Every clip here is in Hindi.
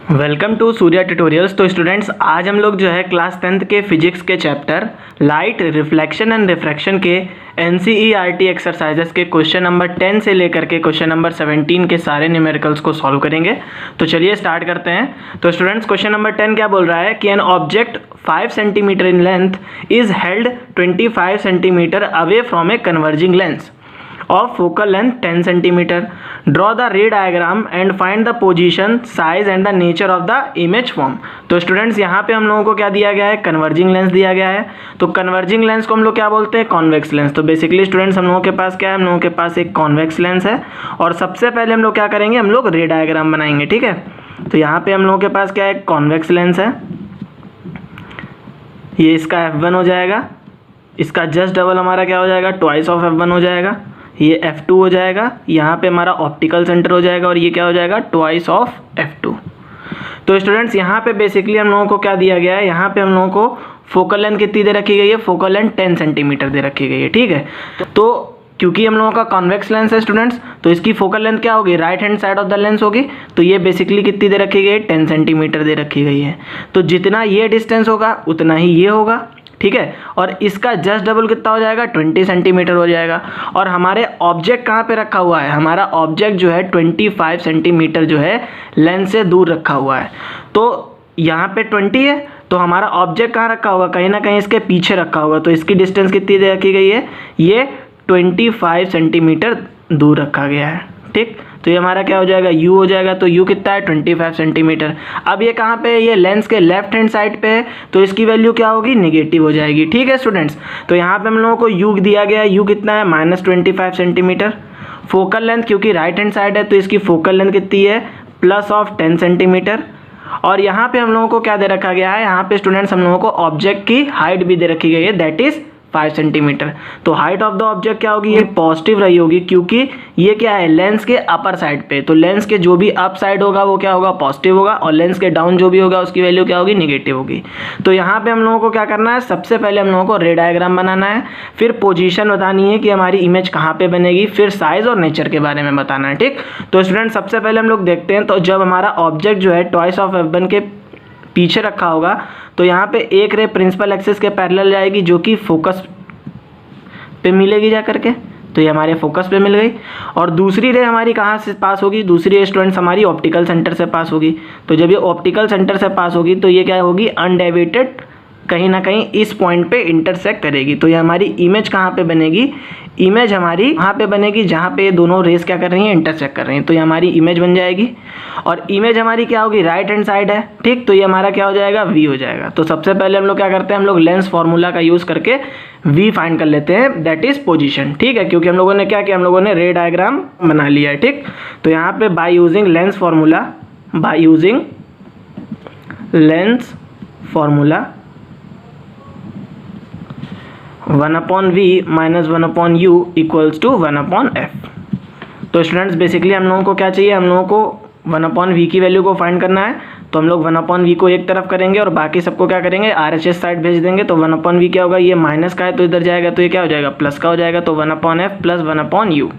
Welcome to Surya tutorials. तो स्टूडेंट्स, आज हम लोग जो है क्लास 10th के फिजिक्स के chapter light, reflection and refraction के NCERT एक्सरसाइजेस के क्वेश्चन नंबर 10 से लेकर के क्वेश्चन नंबर 17 के सारे न्यूमेरिकल्स को सॉल्व करेंगे। तो चलिए स्टार्ट करते हैं। तो स्टूडेंट्स, क्वेश्चन नंबर 10 क्या बोल रहा है कि an object 5 centimetre in length is held 25 centimetre away from a converging lens of focal length 10 centimeter. Draw the ray diagram and find the position, size and the nature of the image form. तो स्टूडेंट्स, यहाँ पे हम लोगों को क्या दिया गया है? कन्वर्जिंग लेंस दिया गया है। तो कन्वर्जिंग लेंस को हम लोग क्या बोलते हैं? Convex lens. तो बेसिकली स्टूडेंट्स, हम लोगों के पास क्या है? हम लोगों के पास एक कॉन्वेक्स लेंस है और सबसे पहले हम लोग क्या करेंगे? हम लोग रे डायग्राम बनाएंगे। ठीक है, तो यहाँ पे हम लोगों के पास क्या है? कॉन्वेक्स लेंस है। ये इसका F1 हो जाएगा, इसका जस्ट डबल हमारा क्या हो जाएगा? ट्वाइस ऑफ F1 हो जाएगा। ये F2 हो जाएगा, यहाँ पे हमारा ऑप्टिकल सेंटर हो जाएगा और ये क्या हो जाएगा? Twice of F2। तो स्टूडेंट्स, यहाँ पे बेसिकली हम लोगों को क्या दिया गया है? यहाँ पे हम लोगों को फोकल लेंथ कितनी दे रखी गई है? फोकल लेंथ 10 सेंटीमीटर दे रखी गई है। ठीक है, तो क्योंकि हम लोगों का कॉन्वेक्स लेंस है स्टूडेंट्स, तो इसकी फोकल लेंथ क्या होगी? Right hand side of the lens होगी। तो ये बेसिकली कितनी दे रखी गई है? 10 सेंटीमीटर दे रखी गई है। तो जितना ये डिस्टेंस होगा उतना ही ये होगा। ठीक है, और इसका जस्ट डबल कितना हो जाएगा? 20 सेंटीमीटर हो जाएगा। और हमारे ऑब्जेक्ट कहाँ पे रखा हुआ है? हमारा ऑब्जेक्ट जो है 25 सेंटीमीटर जो है लेंस से दूर रखा हुआ है। तो यहाँ पे 20 है, तो हमारा ऑब्जेक्ट कहाँ रखा होगा? कहीं ना कहीं इसके पीछे रखा होगा। तो इसकी डिस्टेंस कितनी दे रखी गई है? ये 25 सेंटीमीटर दूर रखा गया है। ठीक, तो ये हमारा क्या हो जाएगा? U हो जाएगा। तो U कितना है? 25 सेंटीमीटर। अब ये कहाँ पे है? ये लेंस के लेफ्ट हैंड साइड पे है, तो इसकी वैल्यू क्या होगी? निगेटिव हो जाएगी। ठीक है स्टूडेंट्स, तो यहाँ पे हम लोगों को U दिया गया है। U कितना है? -25 सेंटीमीटर। फोकल लेंथ क्योंकि राइट हैंड साइड है, तो इसकी फोकल लेंथ कितनी है? +10 सेंटीमीटर। और यहाँ पे हम लोगों को क्या दे रखा गया है? यहाँ पे स्टूडेंट्स, हम लोगों को ऑब्जेक्ट की हाइट भी दे रखी गई है, दैट इज 5 सेंटीमीटर। तो हाइट ऑफ द ऑब्जेक्ट क्या होगी? ये पॉजिटिव रही होगी, क्योंकि ये क्या है? लेंस के अपर साइड पे। तो लेंस के जो भी अप साइड होगा वो क्या होगा? पॉजिटिव होगा, और लेंस के डाउन जो भी होगा उसकी वैल्यू क्या होगी? निगेटिव होगी। तो यहाँ पे हम लोगों को क्या करना है? सबसे पहले हम लोगों को रे डायग्राम बनाना है, फिर पोजीशन बतानी है कि हमारी इमेज कहाँ पे बनेगी, फिर साइज और नेचर के बारे में बताना है। ठीक, तो स्टूडेंट सबसे पहले हम लोग देखते हैं। तो जब हमारा ऑब्जेक्ट जो है ट्वाइस ऑफ F1 के पीछे रखा होगा, तो यहाँ पे एक रे प्रिंसिपल एक्सिस के पैरेलल जाएगी, जो कि फोकस पे मिलेगी जा करके। तो ये हमारे फोकस पे मिल गई। और दूसरी रे हमारी कहाँ से पास होगी? दूसरी रे स्टूडेंट्स हमारी ऑप्टिकल सेंटर से पास होगी। तो जब ये ऑप्टिकल सेंटर से पास होगी, तो ये क्या होगी? अनडेविएटेड कहीं ना कहीं इस पॉइंट पे इंटरसेक्ट करेगी। तो ये हमारी इमेज कहाँ पे बनेगी? इमेज हमारी वहाँ पे बनेगी जहाँ पे दोनों रेस क्या कर रही हैं? इंटरसेक्ट कर रही हैं। तो ये हमारी इमेज बन जाएगी, और इमेज हमारी क्या होगी? राइट हैंड साइड है। ठीक, तो ये हमारा क्या हो जाएगा? V हो जाएगा। तो सबसे पहले हम लोग क्या करते हैं? हम लोग लेंस फार्मूला का यूज़ करके V फाइंड कर लेते हैं, दैट इज पोजीशन। ठीक है, क्योंकि हम लोगों ने क्या किया? हम लोगों ने रे डायग्राम बना लिया है। ठीक, तो यहाँ पे by using lens formula, by using lens formula 1/v - 1/u = 1/f। तो स्टूडेंट्स, बेसिकली हम लोगों को क्या चाहिए? हम लोगों को 1/v की वैल्यू को फाइंड करना है। तो हम लोग 1/v को एक तरफ करेंगे और बाकी सबको क्या करेंगे? RHS साइड भेज देंगे। तो 1/v क्या होगा? ये माइनस का है तो इधर जाएगा, तो ये क्या हो जाएगा? प्लस का हो जाएगा। तो 1/f + 1/u।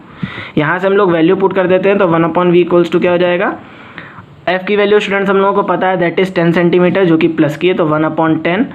यहाँ से हम लोग वैल्यू पुट कर देते हैं। तो 1/v = क्या हो जाएगा? f की वैल्यू स्टूडेंट्स हम लोगों को पता है, दैट इज 10 सेंटीमीटर, जो कि प्लस की है। तो 1/10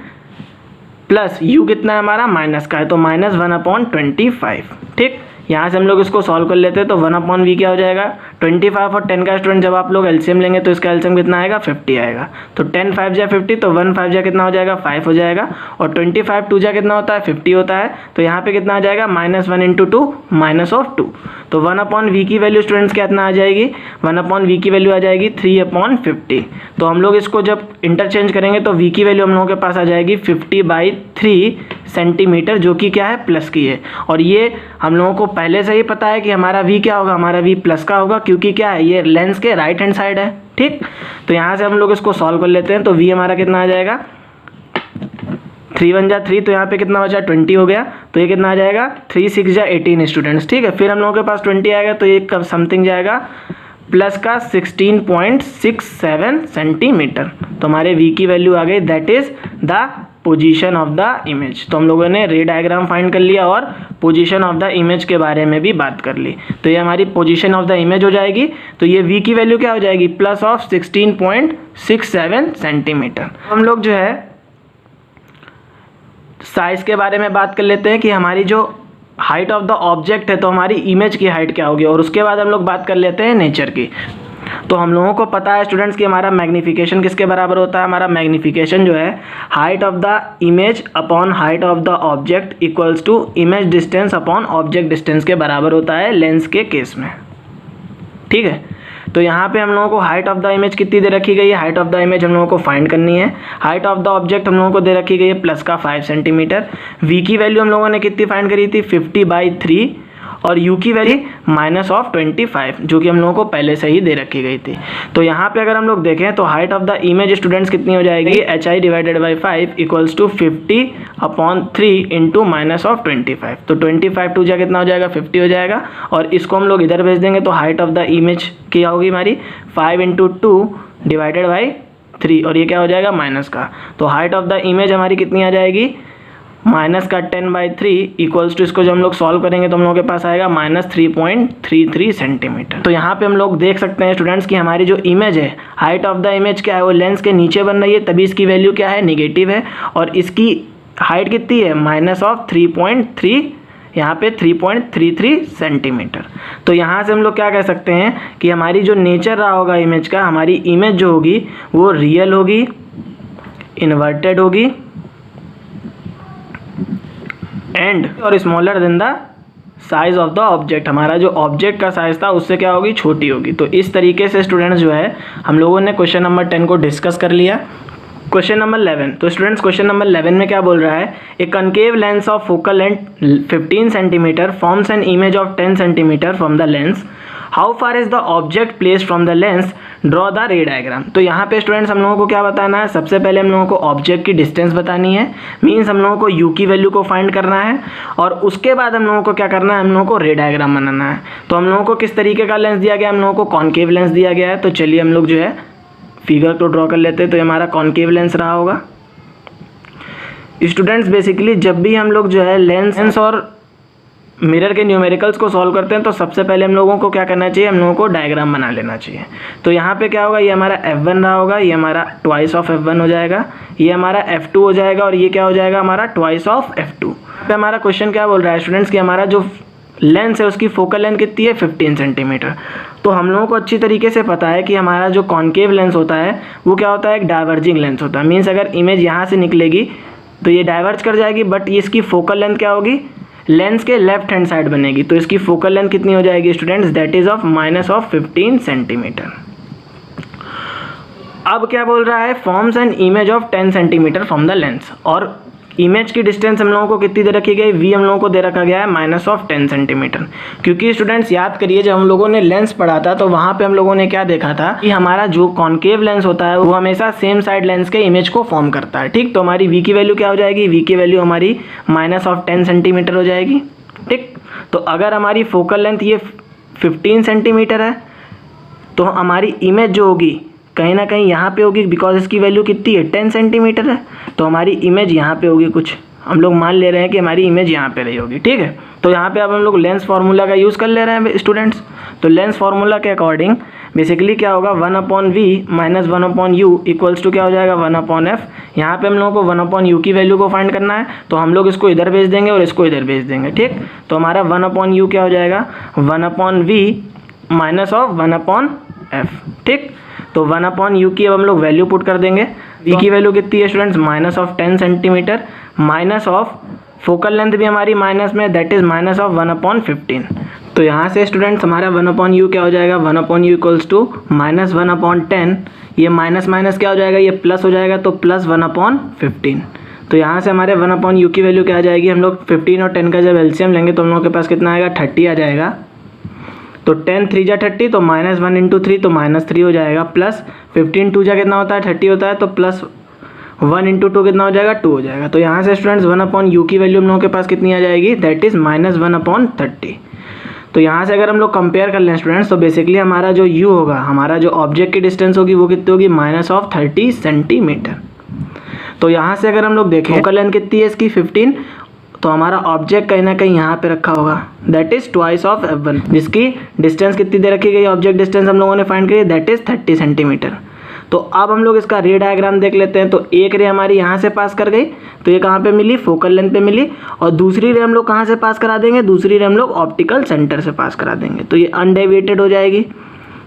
प्लस u कितना है हमारा? माइनस का है, तो -1/25। ठीक, यहाँ से हम लोग इसको सॉल्व कर लेते हैं। तो 1/v क्या हो जाएगा? 25 और 10 का स्टूडेंट जब आप लोग एलसीएम लेंगे तो इसका एलसीएम कितना आएगा? 50 आएगा। तो 10 5 जा 50, तो 1 5 जा कितना हो जाएगा? 5 हो जाएगा। और 25 2 जा कितना होता है? 50 होता है। तो यहाँ पे कितना आ जाएगा? -1 × 2 -2। तो 1/v की वैल्यू स्टूडेंट्स कितना आ जाएगी? 1/v की वैल्यू आ जाएगी 3/50। तो हम लोग इसको जब इंटरचेंज करेंगे तो v की वैल्यू हम लोगों के पास आ जाएगी 50/3 सेंटीमीटर, जो कि क्या है? प्लस की है। और ये हम लोगों को पहले से ही पता है कि हमारा v क्या होगा? हमारा v प्लस का होगा, क्योंकि क्या है? ये लेंस के राइट हैंड साइड है। ठीक, तो यहाँ से हम लोग इसको सॉल्व कर लेते हैं। तो v हमारा कितना आ जाएगा? 3 1 जा 3, तो यहाँ पे कितना बचा? 20 हो गया। तो ये कितना आ जाएगा? 3 6 जा 18 स्टूडेंट्स। ठीक है, फिर हम लोगों के पास 20 आएगा, तो ये कब समथिंग जाएगा? प्लस का 16.67 सेंटीमीटर। तो हमारे v की वैल्यू आ गई, that is the position of the image. तो हम लोगों ने रे डायग्राम फाइंड कर लिया और पोजीशन ऑफ द इमेज के बारे में भी बात कर ली। तो ये हमारी पोजीशन ऑफ द इमेज हो जाएगी। तो ये v की वैल्यू क्या हो जाएगी, प्लस ऑफ 16.67 सेंटीमीटर। हम लोग जो है साइज के बारे में बात कर लेते हैं कि हमारी जो हाइट ऑफ द ऑब्जेक्ट है तो हमारी इमेज की हाइट क्या होगी, और उसके बाद हम लोग बात कर लेते हैं नेचर की। तो हम लोगों को पता है स्टूडेंट्स कि हमारा मैग्नीफिकेशन किसके बराबर होता है, हमारा मैग्नीफिकेशन जो है height of the image upon height of the object equals to image distance upon object distance के बराबर होता है लेंस के केस में। ठीक है, तो यहाँ पे हम लोगों को हाइट ऑफ द इमेज कितनी दे रखी गई है, हाइट ऑफ द इमेज हम लोगों को फाइंड करनी है। हाइट ऑफ द ऑब्जेक्ट हम लोगों को दे रखी गई है प्लस का 5 सेंटीमीटर। वी की वैल्यू हम लोगों ने कितनी फाइंड करी थी, 50/3, और यू की वैल्यू माइनस ऑफ 25 जो कि हम लोगों को पहले से ही दे रखी गई थी। तो यहाँ पे अगर हम लोग देखें तो height of the image students कितनी हो जाएगी, hi/5 equals to 50/3 into minus of 25। तो 25 टू जा कितना हो जाएगा, 50 हो जाएगा, और इसको हम लोग इधर भेज देंगे तो हाइट ऑफ द इमेज क्या होगी हमारी 5 × 2 / 3, और ये क्या हो जाएगा माइनस का। तो हाइट ऑफ द इमेज हमारी कितनी आ जाएगी, माइनस का 10/3 इक्वल्स टू, इसको जब हम लोग सॉल्व करेंगे तो हम लोगों के पास आएगा -3.33 सेंटीमीटर। तो यहाँ पे हम लोग देख सकते हैं स्टूडेंट्स कि हमारी जो इमेज है, हाइट ऑफ द इमेज क्या है, वो लेंस के नीचे बन रही है, तभी इसकी वैल्यू क्या है, निगेटिव है, और इसकी हाइट कितनी है, -3.3, यहाँ पे 3.33 सेंटीमीटर। तो यहाँ से हम लोग क्या कह सकते हैं कि हमारी जो नेचर रहा होगा इमेज का, हमारी इमेज जो होगी वो रियल होगी, इन्वर्टेड होगी, एंड और smaller than the size of the object. हमारा जो ऑब्जेक्ट का साइज था उससे क्या होगी, छोटी होगी। तो इस तरीके से स्टूडेंट्स जो है हम लोगों ने क्वेश्चन नंबर 10 को डिस्कस कर लिया। क्वेश्चन नंबर 11, तो स्टूडेंट्स क्वेश्चन नंबर 11 में क्या बोल रहा है, a concave lens of focal length 15 centimetre forms an image of 10 centimetre from the lens, how far is the object placed from the lens, draw the ray diagram. तो यहाँ पे स्टूडेंट्स हम लोगों को क्या बताना है, सबसे पहले हम लोगों को ऑब्जेक्ट की डिस्टेंस बतानी है, मीन्स हम लोगों को यू की वैल्यू को फाइंड करना है, और उसके बाद हम लोगों को क्या करना है, हम लोगों को रे डायग्राम बनाना है। तो हम लोगों को किस तरीके का लेंस दिया गया, हम लोगों को कॉन्केव लेंस दिया गया है। तो चलिए हम लोग जो है फिगर को ड्रॉ कर लेते हैं। तो ये हमारा कॉन्केव लेंस रहा होगा। स्टूडेंट्स बेसिकली जब भी हम लोग जो है लेंस और मिरर के न्यूमेरिकल्स को सॉल्व करते हैं तो सबसे पहले हम लोगों को क्या करना चाहिए, हम लोगों को डायग्राम बना लेना चाहिए। तो यहाँ पे क्या होगा, ये हमारा f1 रहा होगा, ये हमारा ट्वाइस ऑफ f1 हो जाएगा, ये हमारा f2 हो जाएगा, और ये क्या हो जाएगा हमारा ट्वाइस ऑफ f2। यहाँ पे हमारा क्वेश्चन क्या बोल रहा है स्टूडेंट्स कि हमारा जो लेंस है उसकी फोकल लेंथ कितनी है, 15 सेंटीमीटर। तो हम लोगों को अच्छी तरीके से पता है कि हमारा जो कॉन्केव लेंस होता है वो क्या होता है, एक डाइवर्जिंग लेंस होता है। मीन्स अगर इमेज यहाँ से निकलेगी तो ये डाइवर्ज कर जाएगी, बट ये इसकी फोकल लेंथ क्या होगी, लेंस के लेफ्ट हैंड साइड बनेगी। तो इसकी फोकल लेंथ कितनी हो जाएगी students, that is of -15 centimetre. अब क्या बोल रहा है, forms an image of 10 centimetre from the lens, और इमेज की डिस्टेंस हम लोगों को कितनी दे रखी गई, वी हम लोगों को दे रखा गया है -10 सेंटीमीटर। क्योंकि स्टूडेंट्स याद करिए जब हम लोगों ने लेंस पढ़ा था तो वहाँ पे हम लोगों ने क्या देखा था कि हमारा जो कॉन्केव लेंस होता है वो हमेशा सेम साइड लेंस के इमेज को फॉर्म करता है। ठीक, तो हमारी वी की वैल्यू क्या हो जाएगी, वी की वैल्यू हमारी -10 सेंटीमीटर हो जाएगी। ठीक, तो अगर हमारी फोकल लेंथ ये 15 सेंटीमीटर है तो हमारी इमेज जो होगी कहीं ना कहीं यहाँ पे होगी, बिकॉज इसकी वैल्यू कितनी है, 10 सेंटीमीटर है। तो हमारी इमेज यहाँ पे होगी, कुछ हम लोग मान ले रहे हैं कि हमारी इमेज यहाँ पे रही होगी। ठीक है, तो यहाँ पे अब हम लोग लेंस फार्मूला का यूज़ कर ले रहे हैं स्टूडेंट्स। तो लेंस फार्मूला के अकॉर्डिंग बेसिकली क्या होगा, 1/v minus 1/u equals to क्या हो जाएगा, 1/f। यहाँ पे हम लोगों को 1/u की वैल्यू को फाइंड करना है, तो हम लोग इसको इधर भेज देंगे और इसको इधर भेज देंगे। ठीक, तो हमारा 1/u क्या हो जाएगा, 1/v माइनस ऑफ 1/f। ठीक, तो 1/u की अब हम लोग वैल्यू पुट कर देंगे। v की वैल्यू कितनी है students, -10 centimetre, minus of focal length भी हमारी माइनस में, दैट इज -1/15। तो यहाँ से स्टूडेंट्स हमारा 1/u क्या हो जाएगा, 1/u इक्वल्स टू -1/10, ये माइनस माइनस क्या हो जाएगा, ये प्लस हो जाएगा, तो +1/15। तो यहाँ से हमारे 1/u की वैल्यू क्या आ जाएगी, हम लोग 15 और 10 का जब एलसीएम लेंगे तो हम लोग के पास कितना आएगा, 30 आ जाएगा। तो 10 3 जा 30, तो -1 × 3 तो -3 हो जाएगा, प्लस 15 2 जा कितना होता है, 30 होता है, तो +1 × 2 कितना हो जाएगा, 2 हो जाएगा। तो यहाँ से स्टूडेंट्स 1/u की वैल्यू हम लोगों के पास कितनी आ जाएगी, दैट इज़ -1/30। तो यहाँ से अगर हम लोग कंपेयर कर लें स्टूडेंट्स तो बेसिकली हमारा जो u होगा, हमारा जो ऑब्जेक्ट की डिस्टेंस होगी वो कितनी होगी, -30 सेंटीमीटर। तो यहाँ से अगर हम लोग देखें फोकल लेंथ कितनी है इसकी 15, तो हमारा ऑब्जेक्ट कहीं ना कहीं यहाँ पे रखा होगा, that is twice of f1, जिसकी डिस्टेंस कितनी दे रखी गई, ऑब्जेक्ट डिस्टेंस हम लोगों ने फाइंड करी, दैट इज 30 सेंटीमीटर। तो अब हम लोग इसका रे डायग्राम देख लेते हैं। तो एक रे हमारी यहाँ से पास कर गई, तो ये कहाँ पे मिली, फोकल लेंथ पे मिली, और दूसरी रे हम लोग कहाँ से पास करा देंगे, दूसरी रे हम लोग ऑप्टिकल सेंटर से पास करा देंगे, तो ये अनडेविएटेड हो जाएगी।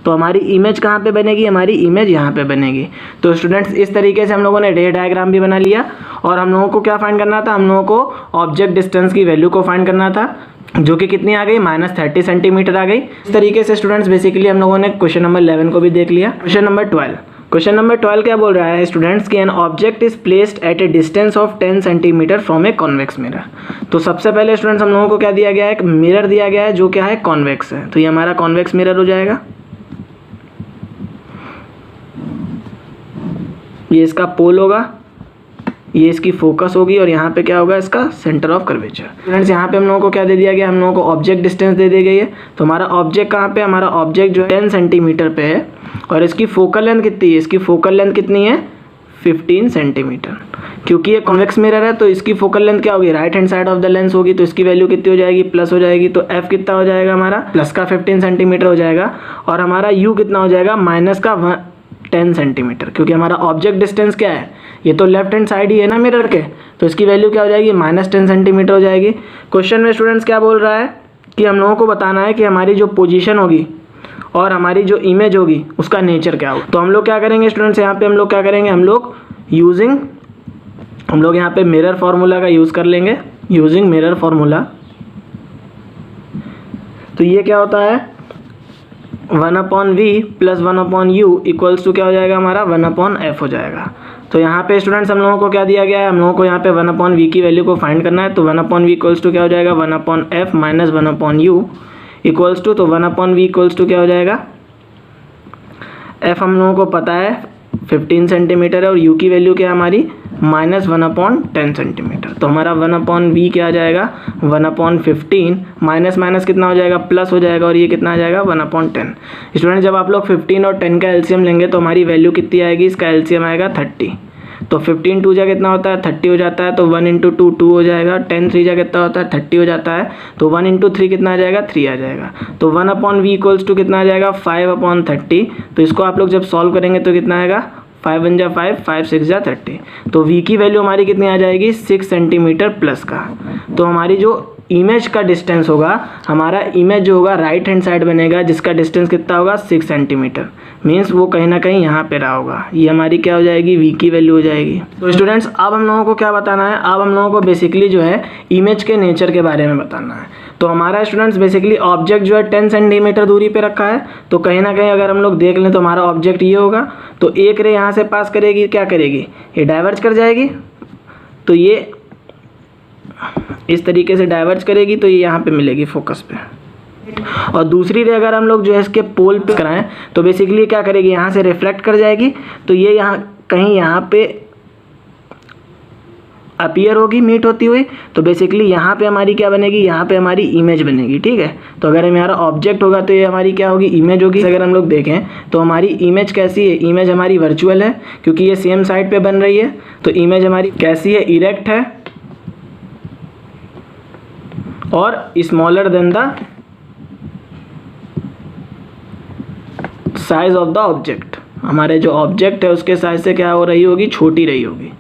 तो हमारी इमेज कहाँ पे बनेगी, हमारी इमेज यहाँ पे बनेगी। तो स्टूडेंट्स इस तरीके से हम लोगों ने रे डायग्राम भी बना लिया, और हम लोगों को क्या फाइंड करना था, हम लोगों को ऑब्जेक्ट डिस्टेंस की वैल्यू को फाइंड करना था, जो कि कितनी आ गई, -30 सेंटीमीटर आ गई। इस तरीके से स्टूडेंट्स बेसिकली हम लोगों ने क्वेश्चन नंबर 11 को भी देख लिया। क्वेश्चन नंबर 12 क्या बोल रहा है स्टूडेंट्स की, an object is placed at A distance of 10 centimetre from a convex mirror. तो सबसे पहले स्टूडेंट्स हम लोगों को क्या दिया गया है, एक मिरर दिया गया है जो क्या है, कॉन्वेक्स है। तो ये हमारा कॉन्वेक्स मिरर हो जाएगा, ये इसका पोल होगा, ये इसकी फोकस होगी, और यहाँ पे क्या होगा, इसका सेंटर ऑफ कर्वेचर। फ्रेंड्स यहाँ पे हम लोगों को क्या दे दिया गया, हम लोगों को ऑब्जेक्ट डिस्टेंस दे दी गई है। तो हमारा ऑब्जेक्ट कहाँ पे, हमारा ऑब्जेक्ट जो है 10 सेंटीमीटर पे है, और इसकी फोकल लेंथ कितनी है, इसकी फोकल लेंथ कितनी है, 15 सेंटीमीटर। क्योंकि ये कॉन्वेक्स मिरर है तो इसकी फोकल लेंथ क्या होगी, right hand side of the lens होगी, तो इसकी वैल्यू कितनी हो जाएगी, प्लस हो जाएगी। तो एफ कितना हो जाएगा हमारा, प्लस का 15 सेंटीमीटर हो जाएगा, और हमारा यू कितना हो जाएगा, माइनस का 10 सेंटीमीटर, क्योंकि हमारा ऑब्जेक्ट डिस्टेंस क्या है, ये तो लेफ्ट हैंड साइड ही है ना मिरर के, तो इसकी वैल्यू क्या हो जाएगी, -10 सेंटीमीटर हो जाएगी। क्वेश्चन में स्टूडेंट्स क्या बोल रहा है कि हम लोगों को बताना है कि हमारी जो पोजीशन होगी और हमारी जो इमेज होगी उसका नेचर क्या होगा। तो हम लोग क्या करेंगे स्टूडेंट्स, यहाँ पे हम लोग क्या करेंगे, हम लोग यहाँ पे मिरर फार्मूला का यूज़ कर लेंगे, यूजिंग मिरर फार्मूला। तो ये क्या होता है, 1/v + 1/u इक्वल्स टू क्या हो जाएगा हमारा, 1/f हो जाएगा। तो यहाँ पे स्टूडेंट्स हम लोगों को क्या दिया गया है, हम लोगों को यहाँ पे 1/v की वैल्यू को फाइंड करना है। तो 1/v इक्वल्स टू क्या हो जाएगा, 1/f - 1/u इक्वल्स टू, तो 1/v इक्वल्स टू क्या हो जाएगा, f हम लोगों को पता है 15 सेंटीमीटर है, और u की वैल्यू क्या है हमारी, -1/10 सेंटीमीटर। तो हमारा 1/v क्या आ जाएगा, 1/15, माइनस माइनस कितना हो जाएगा, प्लस हो जाएगा, और ये कितना आ जाएगा, 1/10। स्टूडेंट जब आप लोग 15 और 10 का एलसीएम लेंगे तो हमारी वैल्यू कितनी आएगी, इसका एलसीएम आएगा 30। तो 15 2 जा कितना होता है, 30 हो जाता है, तो 1 × 2 2 हो जाएगा, 10 3 जा कितना होता है, 30 हो जाता है, तो 1 × 3 कितना आ जाएगा, 3 आ जाएगा। तो 1/v इक्वल्स टू कितना आ जाएगा, 5/30। तो इसको आप लोग जब सॉल्व करेंगे तो कितना आएगा, 5 × 1 = 5, 5 × 6 = 30। तो v की वैल्यू हमारी कितनी आ जाएगी, 6 सेंटीमीटर प्लस का। तो हमारी जो इमेज का डिस्टेंस होगा, हमारा इमेज जो होगा राइट हैंड साइड बनेगा, जिसका डिस्टेंस कितना होगा, 6 सेंटीमीटर। मीन्स वो कहीं ना कहीं यहाँ पे रहा होगा, ये हमारी क्या हो जाएगी, v की वैल्यू हो जाएगी। तो स्टूडेंट्स अब हम लोगों को क्या बताना है, अब हम लोगों को बेसिकली जो है इमेज के नेचर के बारे में बताना है। तो हमारा स्टूडेंट्स बेसिकली ऑब्जेक्ट जो है 10 सेंटीमीटर दूरी पे रखा है, तो कहीं ना कहीं अगर हम लोग देख लें तो हमारा ऑब्जेक्ट ये होगा। तो एक रे यहाँ से पास करेगी, क्या करेगी, ये डाइवर्ज कर जाएगी, तो ये इस तरीके से डाइवर्ज करेगी, तो ये यहाँ पे मिलेगी फोकस पे। और दूसरी रे अगर हम लोग जो है इसके पोल पे कराएं तो बेसिकली क्या करेगी, यहाँ से रिफ्लेक्ट कर जाएगी, तो ये यहाँ कहीं यहाँ पे अपीयर होगी, मीट होती हुई। तो बेसिकली यहाँ पे हमारी क्या बनेगी, यहाँ पे हमारी इमेज बनेगी, ठीक है। तो अगर हमारा ऑब्जेक्ट होगा तो ये हमारी क्या होगी, इमेज होगी। अगर हम लोग देखें तो हमारी इमेज कैसी है, इमेज हमारी वर्चुअल है, क्योंकि ये सेम साइड पे बन रही है। तो इमेज हमारी कैसी है, इरेक्ट है और smaller than the size of the object. हमारे जो ऑब्जेक्ट है उसके साइज से क्या हो रही होगी, छोटी रही होगी।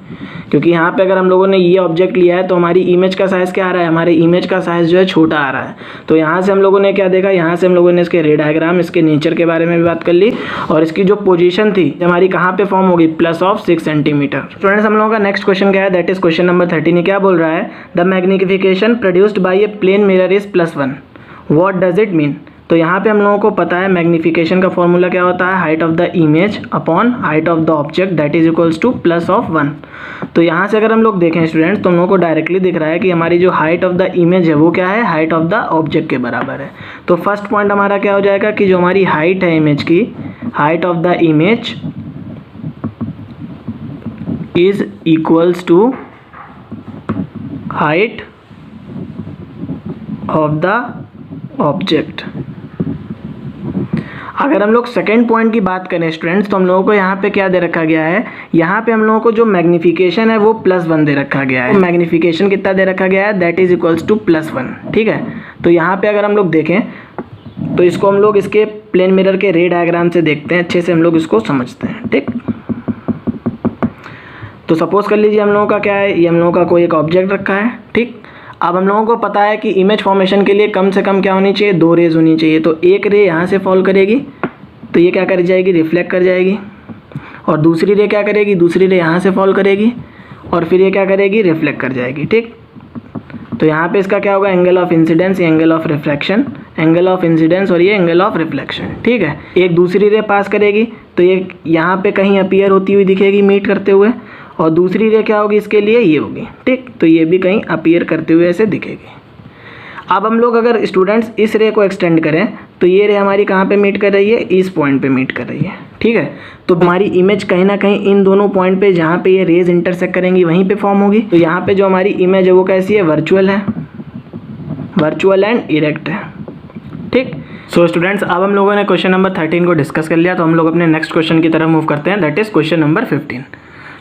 क्योंकि यहाँ पे अगर हम लोगों ने ये ऑब्जेक्ट लिया है तो हमारी इमेज का साइज़ क्या आ रहा है, हमारे इमेज का साइज़ जो है छोटा आ रहा है। तो यहाँ से हम लोगों ने क्या देखा, यहाँ से हम लोगों ने इसके रे डायग्राम, इसके नेचर के बारे में भी बात कर ली, और इसकी जो पोजीशन थी हमारी कहाँ पे फॉर्म होगी, +6 सेंटीमीटर। स्टूडेंट्स हम लोगों का नेक्स्ट क्वेश्चन क्या है, दैट इज क्वेश्चन नंबर 13। क्या बोल रहा है, the magnification produced by a plane mirror is +1, what does it mean. तो यहाँ पे हम लोगों को पता है मैग्निफिकेशन का फॉर्मूला क्या होता है, height of the image upon height of the object that is equals to +1। तो यहाँ से अगर हम लोग देखें स्टूडेंट्स तो हम लोगों को डायरेक्टली दिख रहा है कि हमारी जो हाइट ऑफ द इमेज है वो क्या है, हाइट ऑफ द ऑब्जेक्ट के बराबर है। तो फर्स्ट पॉइंट हमारा क्या हो जाएगा कि जो हमारी हाइट है इमेज की, height of the image is equals to height of the object. अगर हम लोग सेकेंड पॉइंट की बात करें स्टूडेंट्स, तो हम लोगों को यहाँ पे क्या दे रखा गया है, यहाँ पे हम लोगों को जो मैग्निफिकेशन है वो +1 दे रखा गया है। तो मैग्निफिकेशन कितना दे रखा गया है, दैट इज इक्वल्स टू +1। ठीक है, तो यहाँ पे अगर हम लोग देखें तो इसको हम लोग इसके प्लेन मिरर के रे डायग्राम से देखते हैं, अच्छे से हम लोग इसको समझते हैं। ठीक, तो सपोज कर लीजिए हम लोगों का क्या है, ये हम लोगों का कोई एक ऑब्जेक्ट रखा है। ठीक, अब हम लोगों को पता है कि इमेज फॉर्मेशन के लिए कम से कम क्या होनी चाहिए, 2 रेज होनी चाहिए। तो एक रे यहाँ से फॉल करेगी तो ये क्या कर जाएगी, रिफ्लेक्ट कर जाएगी, और दूसरी रे क्या करेगी, दूसरी रे यहाँ से फॉल करेगी और फिर ये क्या करेगी, रिफ्लेक्ट कर जाएगी। ठीक, तो यहाँ पे इसका क्या होगा, एंगल ऑफ इंसिडेंस, ये angle of reflection, angle of incidence और ये एंगल ऑफ रिफ्लेक्शन। ठीक है, एक दूसरी रे पास करेगी तो ये यहाँ पे कहीं अपीयर होती हुई दिखेगी मीट करते हुए, और दूसरी रे क्या होगी इसके लिए, ये होगी। ठीक, तो ये भी कहीं अपीयर करते हुए ऐसे दिखेगी। अब हम लोग अगर स्टूडेंट्स इस रे को एक्सटेंड करें तो ये रे हमारी कहाँ पे मीट कर रही है, इस पॉइंट पे मीट कर रही है। ठीक है, तो हमारी इमेज कहीं ना कहीं इन दोनों पॉइंट पे जहाँ पे ये रेज इंटरसेक्ट करेंगी वहीं पे फॉर्म होगी। तो यहाँ पे जो हमारी इमेज है वो कैसी है, वर्चुअल है, वर्चुअल एंड इरेक्ट है। ठीक, सो स्टूडेंट्स अब हम लोगों ने क्वेश्चन नंबर 13 को डिस्कस कर लिया, तो हम लोग अपने नेक्स्ट क्वेश्चन की तरफ मूव करते हैं, दैट इज क्वेश्चन नंबर 15।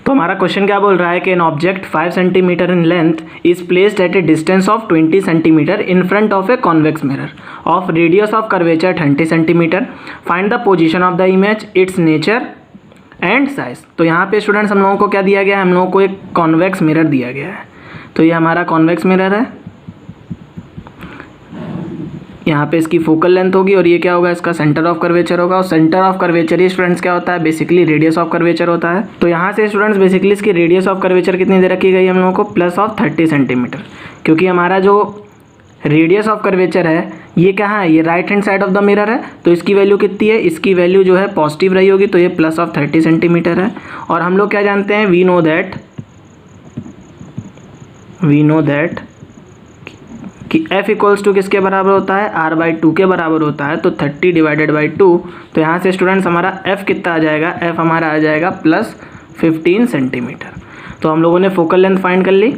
तो हमारा क्वेश्चन क्या बोल रहा है कि an object 5 centimetre in length is placed at A distance of 20 centimetre in front of a convex mirror of radius of curvature 30 centimetre. Find the position of the image, it's nature and size. तो यहाँ पे स्टूडेंट्स हम लोगों को क्या दिया गया है, हम लोगों को एक कॉन्वेक्स मिरर दिया गया है। तो ये हमारा कॉन्वेक्स मिरर है, यहाँ पे इसकी फोकल लेंथ होगी और ये क्या होगा, इसका सेंटर ऑफ कर्वेचर होगा। और सेंटर ऑफ कर्वेचर ये स्टूडेंट्स क्या होता है, बेसिकली रेडियस ऑफ कर्वेचर होता है। तो यहाँ से स्टूडेंट्स बेसिकली इसकी रेडियस ऑफ कर्वेचर कितनी दे रखी गई है हम लोगों को, +30 सेंटीमीटर, क्योंकि हमारा जो रेडियस ऑफ कर्वेचर है ये कहाँ है, ये right hand side of the mirror है। तो इसकी वैल्यू कितनी है, इसकी वैल्यू जो है पॉजिटिव रही होगी, तो ये +30 सेंटीमीटर है। और हम लोग क्या जानते हैं, वी नो दैट कि f इक्वल्स टू किसके बराबर होता है, r/2 के बराबर होता है। तो 30 डिवाइडेड बाई 2, तो यहाँ से स्टूडेंट्स हमारा f कितना आ जाएगा, f हमारा आ जाएगा +15 सेंटीमीटर। तो हम लोगों ने फोकल लेंथ फाइंड कर ली।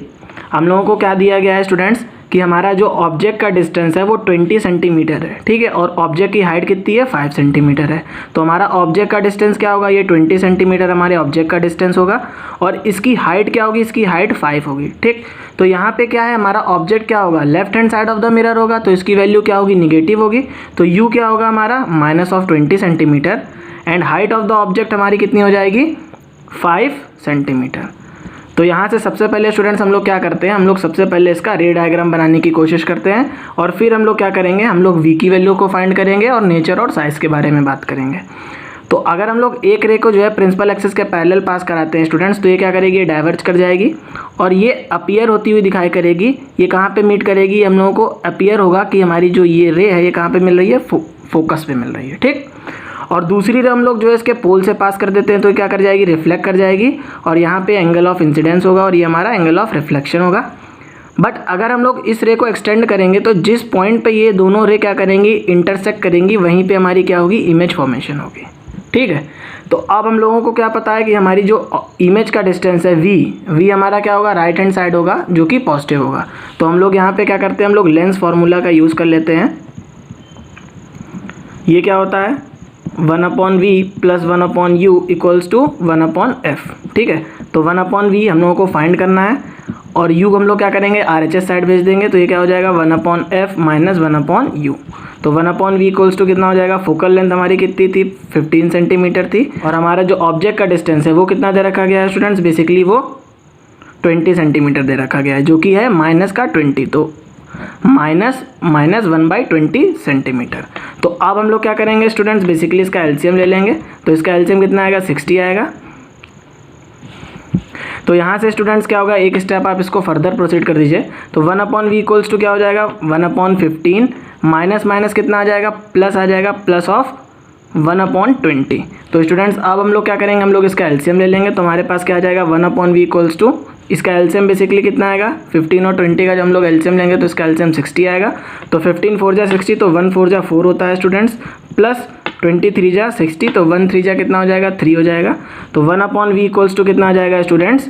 हम लोगों को क्या दिया गया है स्टूडेंट्स कि हमारा जो ऑब्जेक्ट का डिस्टेंस है वो 20 सेंटीमीटर है। ठीक है, और ऑब्जेक्ट की हाइट कितनी है, 5 सेंटीमीटर है। तो हमारा ऑब्जेक्ट का डिस्टेंस क्या होगा, ये 20 सेंटीमीटर हमारे ऑब्जेक्ट का डिस्टेंस होगा, और इसकी हाइट क्या होगी, इसकी हाइट 5 होगी। ठीक, तो यहाँ पे क्या है, हमारा ऑब्जेक्ट क्या होगा, left hand side of the mirror होगा, तो इसकी वैल्यू क्या होगी, निगेटिव होगी। तो u क्या होगा हमारा, -20 centimetre, and height of the object हमारी कितनी हो जाएगी, 5 सेंटीमीटर। तो यहाँ से सबसे पहले स्टूडेंट्स हम लोग क्या करते हैं, हम लोग सबसे पहले इसका रे डायग्राम बनाने की कोशिश करते हैं, और फिर हम लोग क्या करेंगे, हम लोग v की वैल्यू को फाइंड करेंगे और नेचर और साइज के बारे में बात करेंगे। तो अगर हम लोग एक रे को जो है प्रिंसिपल एक्सिस के पैरेलल पास कराते हैं स्टूडेंट्स, तो ये क्या करेगी, ये डाइवर्ज कर जाएगी और ये अपीयर होती हुई दिखाई करेगी। ये कहाँ पे मीट करेगी, हम लोगों को अपीयर होगा कि हमारी जो ये रे है ये कहाँ पे मिल रही है, फोकस पे मिल रही है। ठीक, और दूसरी रे हम लोग जो है इसके पोल से पास कर देते हैं, तो क्या कर जाएगी, रिफ्लेक्ट कर जाएगी, और यहाँ पे एंगल ऑफ इंसिडेंस होगा और ये हमारा एंगल ऑफ रिफ्लेक्शन होगा। बट अगर हम लोग इस रे को एक्सटेंड करेंगे तो जिस पॉइंट पे ये दोनों रे क्या करेंगी, इंटरसेक्ट करेंगी, वहीं पे हमारी क्या होगी, इमेज फॉर्मेशन होगी। ठीक है, तो अब हम लोगों को क्या पता है कि हमारी जो इमेज का डिस्टेंस है v हमारा क्या होगा, राइट हैंड साइड होगा, जो कि पॉजिटिव होगा। तो हम लोग यहाँ पे क्या करते हैं, हम लोग लेंस फार्मूला का यूज़ कर लेते हैं। ये क्या होता है, 1/v + 1/u equals to 1/f। ठीक है, तो 1/v हम लोगों को फाइंड करना है, और u हम लोग क्या करेंगे, RHS साइड भेज देंगे, तो ये क्या हो जाएगा, 1/f - 1/u। तो 1/v इक्वल्स टू कितना हो जाएगा, फोकल लेंथ हमारी कितनी थी, 15 सेंटीमीटर थी, और हमारा जो ऑब्जेक्ट का डिस्टेंस है वो कितना दे रखा गया है स्टूडेंट्स, बेसिकली वो 20 सेंटीमीटर दे रखा गया है, जो कि है -20, तो -1/20 सेंटीमीटर। तो अब हम लोग क्या करेंगे स्टूडेंट्स, बेसिकली इसका एलसीएम ले लेंगे। तो इसका एलसीएम कितना आएगा, 60 आएगा। तो यहाँ से स्टूडेंट्स क्या होगा, एक स्टेप आप इसको फर्दर प्रोसीड कर दीजिए। तो 1/v इक्वल्स टू क्या हो जाएगा, 1/15 माइनस कितना आ जाएगा, प्लस आ जाएगा, प्लस ऑफ 1/20। तो स्टूडेंट्स अब हम लोग क्या करेंगे, हम लोग इसका एलसीएम ले लेंगे। तो हमारे पास क्या आ जाएगा, 1/v इक्वल्स टू, इसका एलसीएम बेसिकली कितना आएगा, 15 और 20 का जब हम लोग एलसीएम लेंगे तो इसका एलसीएम 60 आएगा। तो 15 4 जा 60, तो 1 4 जा 4 होता है स्टूडेंट्स, प्लस 20 3 जा 60, तो 1 3 जा कितना हो जाएगा, 3 हो जाएगा। तो 1/v इक्वल्स टू कितना आ जाएगा स्टूडेंट्स,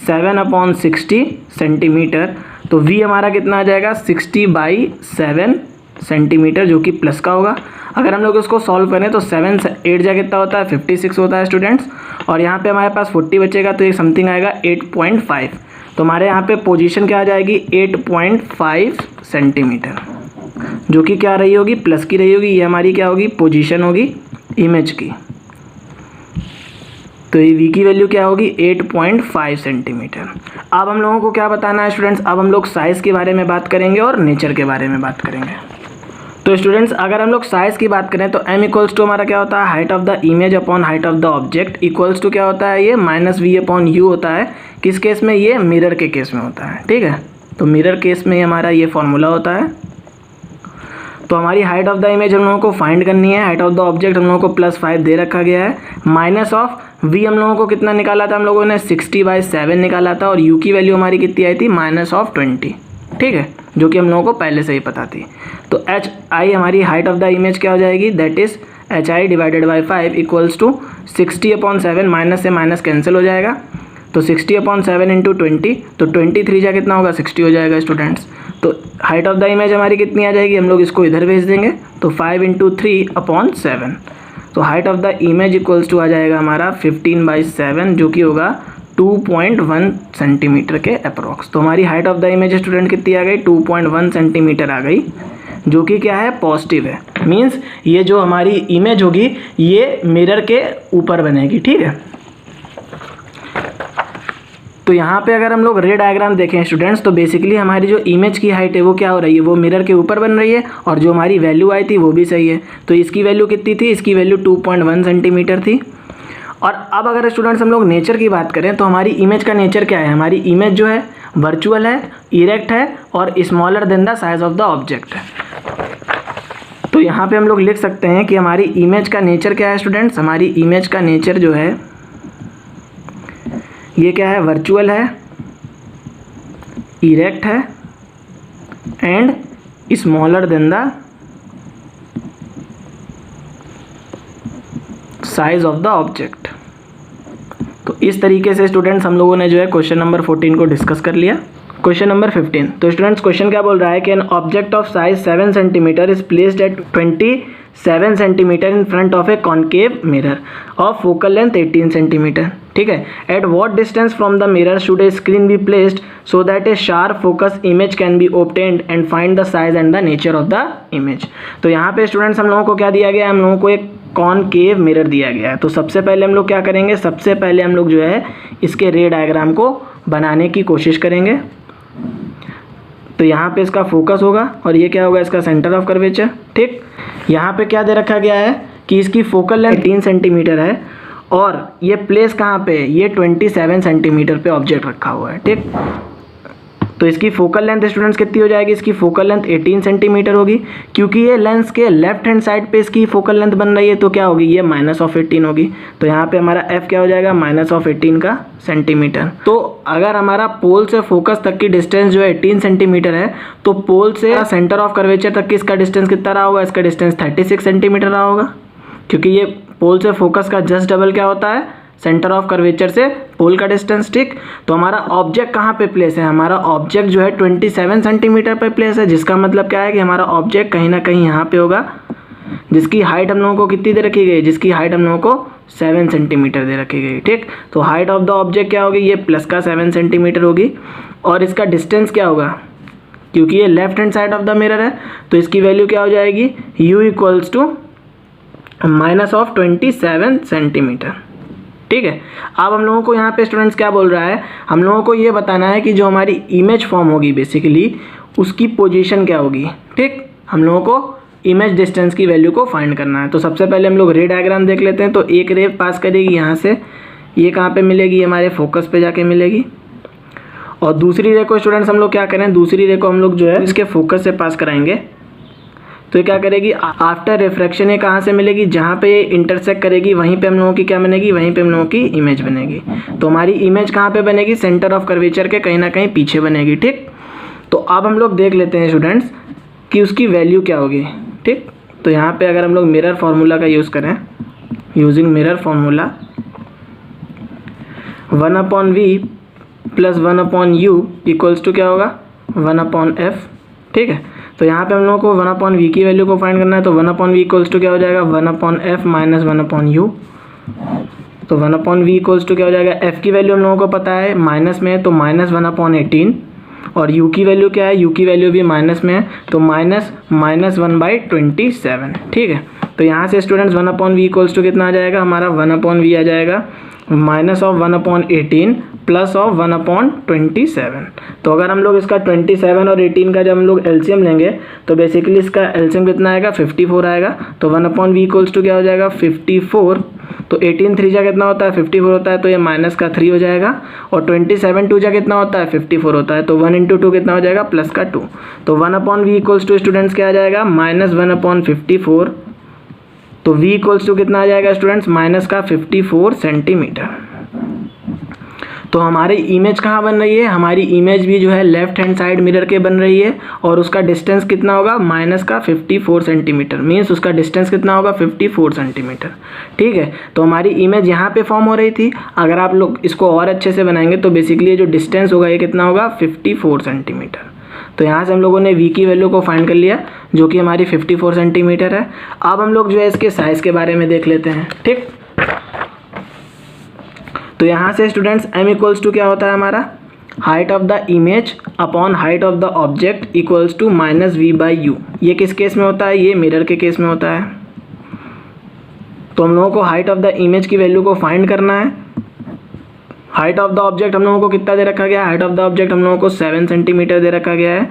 7/60 सेंटीमीटर। तो v हमारा कितना आ जाएगा, 60/7 सेंटीमीटर, जो कि प्लस का होगा। अगर हम लोग इसको सॉल्व करें तो 7 8 जा कितना होता है 56 होता है स्टूडेंट्स, और यहाँ पे हमारे पास 40 बचेगा तो ये समथिंग आएगा 8.5। तो हमारे यहाँ पे पोजीशन क्या आ जाएगी 8.5 सेंटीमीटर, जो कि क्या रही होगी प्लस की रही होगी। ये हमारी क्या होगी पोजीशन होगी इमेज की। तो ये v की वैल्यू क्या होगी 8.5 सेंटीमीटर। अब हम लोगों को क्या बताना है स्टूडेंट्स, अब हम लोग साइज़ के बारे में बात करेंगे और नेचर के बारे में बात करेंगे। तो स्टूडेंट्स अगर हम लोग साइज़ की बात करें तो m इक्वल्स टू हमारा क्या होता है height of the image upon height of the object equals to क्या होता है ये -v अपॉन u होता है। किस केस में, ये मिरर के केस में होता है, ठीक है। तो मिरर केस में हमारा ये फॉर्मूला होता है। तो हमारी हाइट ऑफ द इमेज हम लोगों को फाइंड करनी है, हाइट ऑफ द ऑब्जेक्ट हम लोगों को +5 दे रखा गया है, माइनस ऑफ v हम लोगों को कितना निकाला था, हम लोगों ने 60/7 निकाला था, और u की वैल्यू हमारी कितनी आई थी -20, ठीक है, जो कि हम लोगों को पहले से ही पता थी। तो hi हमारी हाइट ऑफ द इमेज क्या हो जाएगी, that is hi divided by 5 equals to 60/7, minus से माइनस कैंसिल हो जाएगा। तो 60/7 इंटू 20, तो 23 जा कितना होगा 60 हो जाएगा स्टूडेंट्स। तो हाइट ऑफ द इमेज हमारी कितनी आ जाएगी, हम लोग इसको इधर भेज देंगे, तो 5 × 3/7। तो height of the image equals to आ जाएगा हमारा 15/7, जो कि होगा 2.1 सेंटीमीटर के अप्रॉक्स। तो हमारी height of the image student कितनी आ गई 2.1 सेंटीमीटर आ गई, जो कि क्या है पॉजिटिव है। मीन्स ये जो हमारी इमेज होगी ये मिरर के ऊपर बनेगी, ठीक है। तो यहाँ पे अगर हम लोग रे डायग्राम देखें स्टूडेंट्स, तो बेसिकली हमारी जो इमेज की हाइट है वो क्या हो रही है, वो मिरर के ऊपर बन रही है, और जो हमारी वैल्यू आई थी वो भी सही है। तो इसकी वैल्यू कितनी थी, इसकी वैल्यू 2.1 सेंटीमीटर थी। और अब अगर स्टूडेंट्स हम लोग नेचर की बात करें तो हमारी इमेज का नेचर क्या है, हमारी इमेज जो है वर्चुअल है, इरेक्ट है, और smaller than the size of the object है। तो यहाँ पे हम लोग लिख सकते हैं कि हमारी इमेज का नेचर क्या है स्टूडेंट्स, हमारी इमेज का नेचर जो है ये क्या है, वर्चुअल है, इरेक्ट है, and smaller than the size of the object. तो इस तरीके से स्टूडेंट्स हम लोगों ने जो है क्वेश्चन नंबर 14 को डिस्कस कर लिया। क्वेश्चन नंबर 15, तो स्टूडेंट्स क्वेश्चन क्या बोल रहा है कि an object of size 7 centimetre is placed at 27 centimetre in front of a concave mirror of focal length 18 centimetre, ठीक है। At what distance from the mirror should A screen be placed so that A sharp focus image can be obtained and find the size and the nature of the image. तो यहाँ पे स्टूडेंट्स हम लोगों को क्या दिया गया है, हम लोगों को एक कॉनकेव मिरर दिया गया है। तो सबसे पहले हम लोग क्या करेंगे, सबसे पहले हम लोग जो है इसके रे डायग्राम को बनाने की कोशिश करेंगे। तो यहाँ पे इसका फोकस होगा और ये क्या होगा, इसका सेंटर ऑफ कर्वेचर, ठीक। यहाँ पे क्या दे रखा गया है कि इसकी फोकल लेंथ 18 सेंटीमीटर है, और ये प्लेस कहाँ पे, ये 27 सेंटीमीटर पे ऑब्जेक्ट रखा हुआ है, ठीक। तो इसकी फोकल लेंथ स्टूडेंट्स कितनी हो जाएगी, इसकी फोकल लेंथ 18 सेंटीमीटर होगी। क्योंकि ये लेंस के लेफ्ट हैंड साइड पे इसकी फोकल लेंथ बन रही है, तो क्या होगी, ये -18 होगी। तो यहाँ पे हमारा f क्या हो जाएगा, -18 का सेंटीमीटर। तो अगर हमारा पोल से फोकस तक की डिस्टेंस जो है 18 सेंटीमीटर है, तो पोल से सेंटर ऑफ कर्वेचर तक की इसका डिस्टेंस कितना रहा होगा, इसका डिस्टेंस 36 सेंटीमीटर रहा होगा। क्योंकि ये पोल से फोकस का जस्ट डबल क्या होता है, सेंटर ऑफ कर्वेचर से पोल का डिस्टेंस, ठीक। तो हमारा ऑब्जेक्ट कहाँ पे प्लेस है, हमारा ऑब्जेक्ट जो है 27 सेंटीमीटर पे प्लेस है, जिसका मतलब क्या है कि हमारा ऑब्जेक्ट कहीं ना कहीं यहाँ पे होगा, जिसकी हाइट हम लोगों को कितनी दे रखी गई, जिसकी हाइट हम लोगों को 7 सेंटीमीटर दे रखी गई, ठीक। तो हाइट ऑफ द ऑब्जेक्ट क्या होगी, ये प्लस का 7 सेंटीमीटर होगी, और इसका डिस्टेंस क्या होगा, क्योंकि ये left hand side of the mirror है, तो इसकी वैल्यू क्या हो जाएगी, u इक्वल्स टू -27 सेंटीमीटर, ठीक है। अब हम लोगों को यहाँ पे स्टूडेंट्स क्या बोल रहा है, हम लोगों को ये बताना है कि जो हमारी इमेज फॉर्म होगी बेसिकली उसकी पोजीशन क्या होगी, ठीक। हम लोगों को इमेज डिस्टेंस की वैल्यू को फाइंड करना है। तो सबसे पहले हम लोग रे डायग्राम देख लेते हैं। तो एक रे पास करेगी यहाँ से, ये कहाँ पे मिलेगी, हमारे फोकस पे जाके मिलेगी। और दूसरी रे को स्टूडेंट्स हम लोग क्या करें, दूसरी रे को हम लोग जो है इसके फोकस से पास कराएंगे। तो ये क्या करेगी, आफ्टर रिफ्रैक्शन ये कहाँ से मिलेगी, जहाँ पे ये इंटरसेक्ट करेगी वहीं पे हम लोगों की क्या बनेगी, वहीं पे हम लोगों की इमेज बनेगी। तो हमारी इमेज कहाँ पे बनेगी, सेंटर ऑफ कर्वेचर के कहीं ना कहीं पीछे बनेगी, ठीक। तो अब हम लोग देख लेते हैं स्टूडेंट्स कि उसकी वैल्यू क्या होगी, ठीक। तो यहाँ पे अगर हम लोग मिरर फार्मूला का यूज़ करें, using mirror formula 1/v + 1/u equals to क्या होगा, 1/f, ठीक है। तो यहाँ पे हम लोगों को 1/v की वैल्यू को फाइंड करना है, तो 1/v इक्वल्स टू क्या हो जाएगा 1/f माइनस 1/u। तो 1/v इक्वल्स टू क्या हो जाएगा, f की वैल्यू हम लोगों को पता है माइनस में है तो -1/18, और u की वैल्यू क्या है, u की वैल्यू भी माइनस में है तो -1/27। ठीक है, तो यहाँ से स्टूडेंट्स 1/v इक्वल्स टू कितना आ जाएगा हमारा, 1/v आ जाएगा -1/18 प्लस ऑफ 1/27। तो अगर हम लोग इसका 27 और 18 का जब हम लोग एलसीएम लेंगे तो बेसिकली इसका एलसीएम कितना आएगा, 54 आएगा। तो 1/v इक्वल्स टू क्या हो जाएगा 54। तो 18 3 जा कितना होता है 54 होता है, तो ये माइनस का 3 हो जाएगा, और 27 2 जा कितना होता है 54 होता है, तो 1 × 2 कितना हो जाएगा प्लस का 2। तो 1/v इक्वल्स टू स्टूडेंट्स क्या आ जाएगा -1/54। तो v इक्वल्स टू कितना आ जाएगा स्टूडेंट्स, माइनस का 54 सेंटीमीटर। तो हमारी इमेज कहाँ बन रही है, हमारी इमेज भी जो है लेफ्ट हैंड साइड मिरर के बन रही है, और उसका डिस्टेंस कितना होगा माइनस का 54 सेंटीमीटर, मीन्स उसका डिस्टेंस कितना होगा 54 सेंटीमीटर। ठीक है, तो हमारी इमेज यहाँ पे फॉर्म हो रही थी। अगर आप लोग इसको और अच्छे से बनाएंगे तो बेसिकली जो डिस्टेंस होगा ये कितना होगा 54 सेंटीमीटर। तो यहाँ से हम लोगों ने v की वैल्यू को फाइंड कर लिया जो कि हमारी 54 सेंटीमीटर है। अब हम लोग जो है इसके साइज़ के बारे में देख लेते हैं। ठीक, तो यहाँ से स्टूडेंट्स m इक्वल्स टू क्या होता है हमारा, height of the image upon height of the object equals to -v/u। ये किस केस में होता है, ये मिरर के केस में होता है। तो हम लोगों को हाइट ऑफ द इमेज की वैल्यू को फाइंड करना है। हाइट ऑफ द ऑब्जेक्ट हम लोगों को कितना दे रखा गया है, हाइट ऑफ द ऑब्जेक्ट हम लोगों को 7 सेंटीमीटर दे रखा गया है।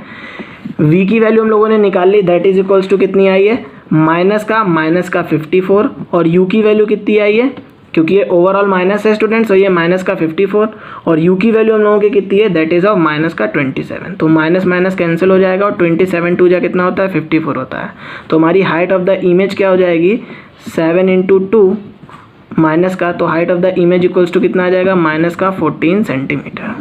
v की वैल्यू हम लोगों ने निकाल ली, दैट इज इक्वल्स टू कितनी आई है माइनस का 54, और u की वैल्यू कितनी आई है, क्योंकि ये ओवरऑल माइनस है स्टूडेंट्स, तो ये माइनस का 54, और u की वैल्यू हम लोगों की कितनी है, दैट इज ऑफ माइनस का 27। तो माइनस माइनस कैंसिल हो जाएगा, और 27 2 जा कितना होता है 54 होता है। तो हमारी हाइट ऑफ द इमेज क्या हो जाएगी 7 × 2 माइनस का, तो height of the image equals to कितना आ जाएगा माइनस का 14 सेंटीमीटर।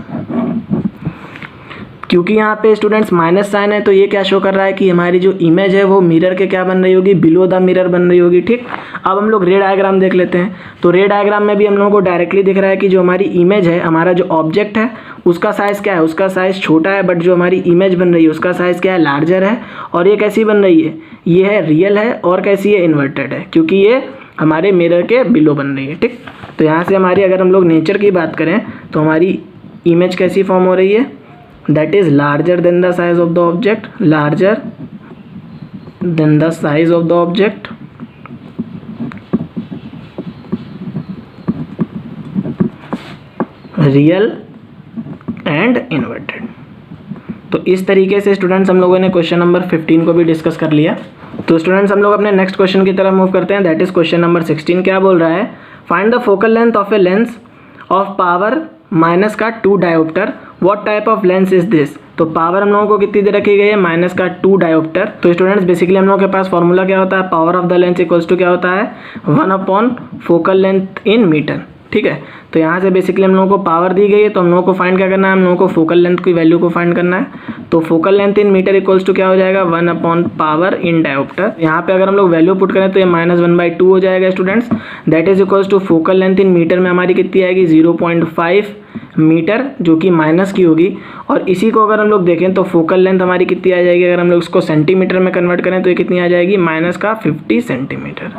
क्योंकि यहाँ पे स्टूडेंट्स माइनस साइन है तो ये क्या शो कर रहा है कि हमारी जो इमेज है वो मिरर के क्या बन रही होगी, बिलो द मिरर बन रही होगी। ठीक, अब हम लोग रे डायग्राम देख लेते हैं। तो रे डायग्राम में भी हम लोगों को डायरेक्टली दिख रहा है कि जो हमारी इमेज है, हमारा जो ऑब्जेक्ट है उसका साइज़ क्या है, उसका साइज़ छोटा है, बट जो हमारी इमेज बन रही है उसका साइज़ क्या है, लार्जर है। और ये कैसी बन रही है, ये है रियल है, और कैसी है, इन्वर्टेड है, क्योंकि ये हमारे मिरर के बिलो बन रही है। ठीक, तो यहाँ से हमारी अगर हम लोग नेचर की बात करें तो हमारी इमेज कैसी फॉर्म हो रही है, that is larger than the size of the object, larger than the size of the object, real and inverted. तो इस तरीके से स्टूडेंट्स हम लोगों ने क्वेश्चन नंबर 15 को भी डिस्कस कर लिया। तो स्टूडेंट्स हम लोग अपने नेक्स्ट क्वेश्चन की तरफ मूव करते हैं, दैट इज क्वेश्चन नंबर 16। क्या बोल रहा है, find the focal length of a lens of power minus का 2 dioptre, what type of lens is this. तो पावर हम लोगों को कितनी दे रखी गई है, माइनस का 2 डायोप्टर। तो स्टूडेंट्स बेसिकली हम लोगों के पास फॉर्मूला क्या होता है, power of the lens equals to क्या होता है 1/फोकल लेंथ इन मीटर। ठीक है, तो यहाँ से बेसिकली हम लोगों को पावर दी गई है, तो हम लोगों को फाइंड क्या करना है, हम लोगों को फोकल लेंथ की वैल्यू को फाइंड करना है। तो focal length in metre equals to क्या हो जाएगा 1/पावर इन डायोप्टर। यहाँ पे अगर हम लोग वैल्यू पुट करें तो ये -1/2 हो जाएगा students, that is equals to focal length in metre में हमारी कितनी आएगी 0.5 मीटर, जो कि माइनस की होगी। और इसी को अगर हम लोग देखें तो फोकल लेंथ हमारी कितनी आ जाएगी, अगर हम लोग इसको सेंटीमीटर में कन्वर्ट करें तो ये कितनी आ जाएगी माइनस का 50 सेंटीमीटर।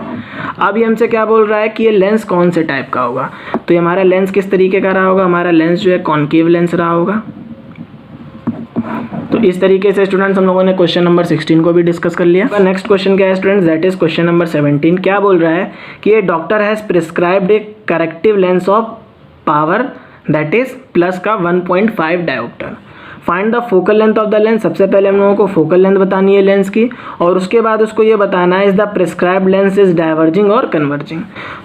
अब ये हमसे क्या बोल रहा है कि ये लेंस कौन से टाइप का होगा। तो ये हमारा लेंस किस तरीके का रहा होगा, हमारा लेंस जो है कॉन्केव लेंस रहा होगा। तो इस तरीके से स्टूडेंट्स हम लोगों ने क्वेश्चन नंबर 16 को भी डिस्कस कर लिया। नेक्स्ट क्वेश्चन क्या है students, that is question number 17। क्या बोल रहा है कि ये doctor has prescribed a corrective lens of power that is plus का 1.5 dioptre. Find the focal length of the lens. सबसे पहले हम लोगों को फोकल लेंथ बतानी है लेंस की, और उसके बाद उसको ये बताना है is the prescribed lens is diverging और कन्वर्जिंग।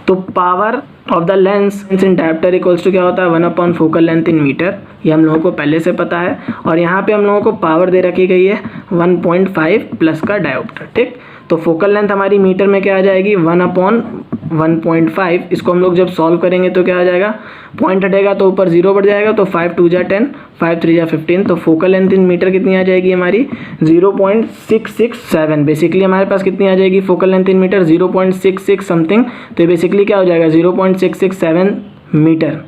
तो power of the lens in dioptre equals to क्या होता है 1/फोकल लेंथ इन मीटर, ये हम लोगों को पहले से पता है। और यहाँ पे हम लोगों को पावर दे रखी गई है 1.5 प्लस का डायोप्टर। ठीक, तो फोकल लेंथ हमारी मीटर में क्या आ जाएगी 1/1.5। इसको हम लोग जब सॉल्व करेंगे तो क्या आ जाएगा, पॉइंट हटेगा तो ऊपर 0 बढ़ जाएगा, तो 5 2 जा 10, 5 3 जा 15। तो फोकल लेंथ इन मीटर कितनी आ जाएगी हमारी 0.667। बेसिकली हमारे पास कितनी आ जाएगी focal length in metre 0.66 something. तो ये बेसिकली क्या हो जाएगा 0.667 मीटर।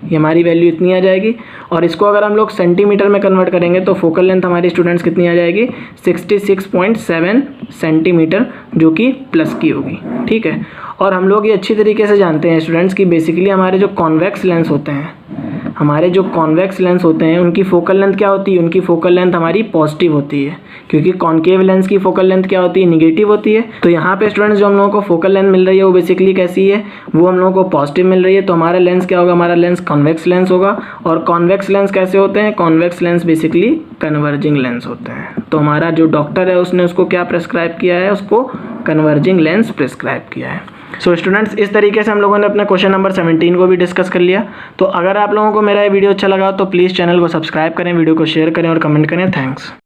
ये हमारी वैल्यू इतनी आ जाएगी। और इसको अगर हम लोग सेंटीमीटर में कन्वर्ट करेंगे तो फोकल लेंथ हमारी स्टूडेंट्स कितनी आ जाएगी 66.7 सेंटीमीटर, जो कि प्लस की होगी। ठीक है, और हम लोग ये अच्छी तरीके से जानते हैं स्टूडेंट्स कि बेसिकली हमारे जो कॉन्वेक्स लेंस होते हैं, उनकी फोकल लेंथ क्या होती है, उनकी फोकल लेंथ हमारी पॉजिटिव होती है, क्योंकि कॉन्केव लेंस की फोकल लेंथ क्या होती है, निगेटिव होती है। तो यहाँ पे स्टूडेंट्स जो हम लोगों को फोकल लेंथ मिल रही है वो बेसिकली कैसी है, वो हम लोगों को पॉजिटिव मिल रही है। तो हमारा लेंस क्या होगा, हमारा लेंस कॉन्वेक्स लेंस होगा। और कॉन्वेक्स लेंस कैसे होते हैं, convex lens basically converging lens होते हैं। तो हमारा जो डॉक्टर है उसने उसको क्या प्रेस्क्राइब किया है, उसको कन्वर्जिंग लेंस प्रेस्क्राइब किया है। सो स्टूडेंट्स, इस तरीके से हम लोगों ने अपने क्वेश्चन नंबर 17 को भी डिस्कस कर लिया। तो अगर आप लोगों को मेरा ये वीडियो अच्छा लगा तो प्लीज़ चैनल को सब्सक्राइब करें, वीडियो को शेयर करें और कमेंट करें। थैंक्स।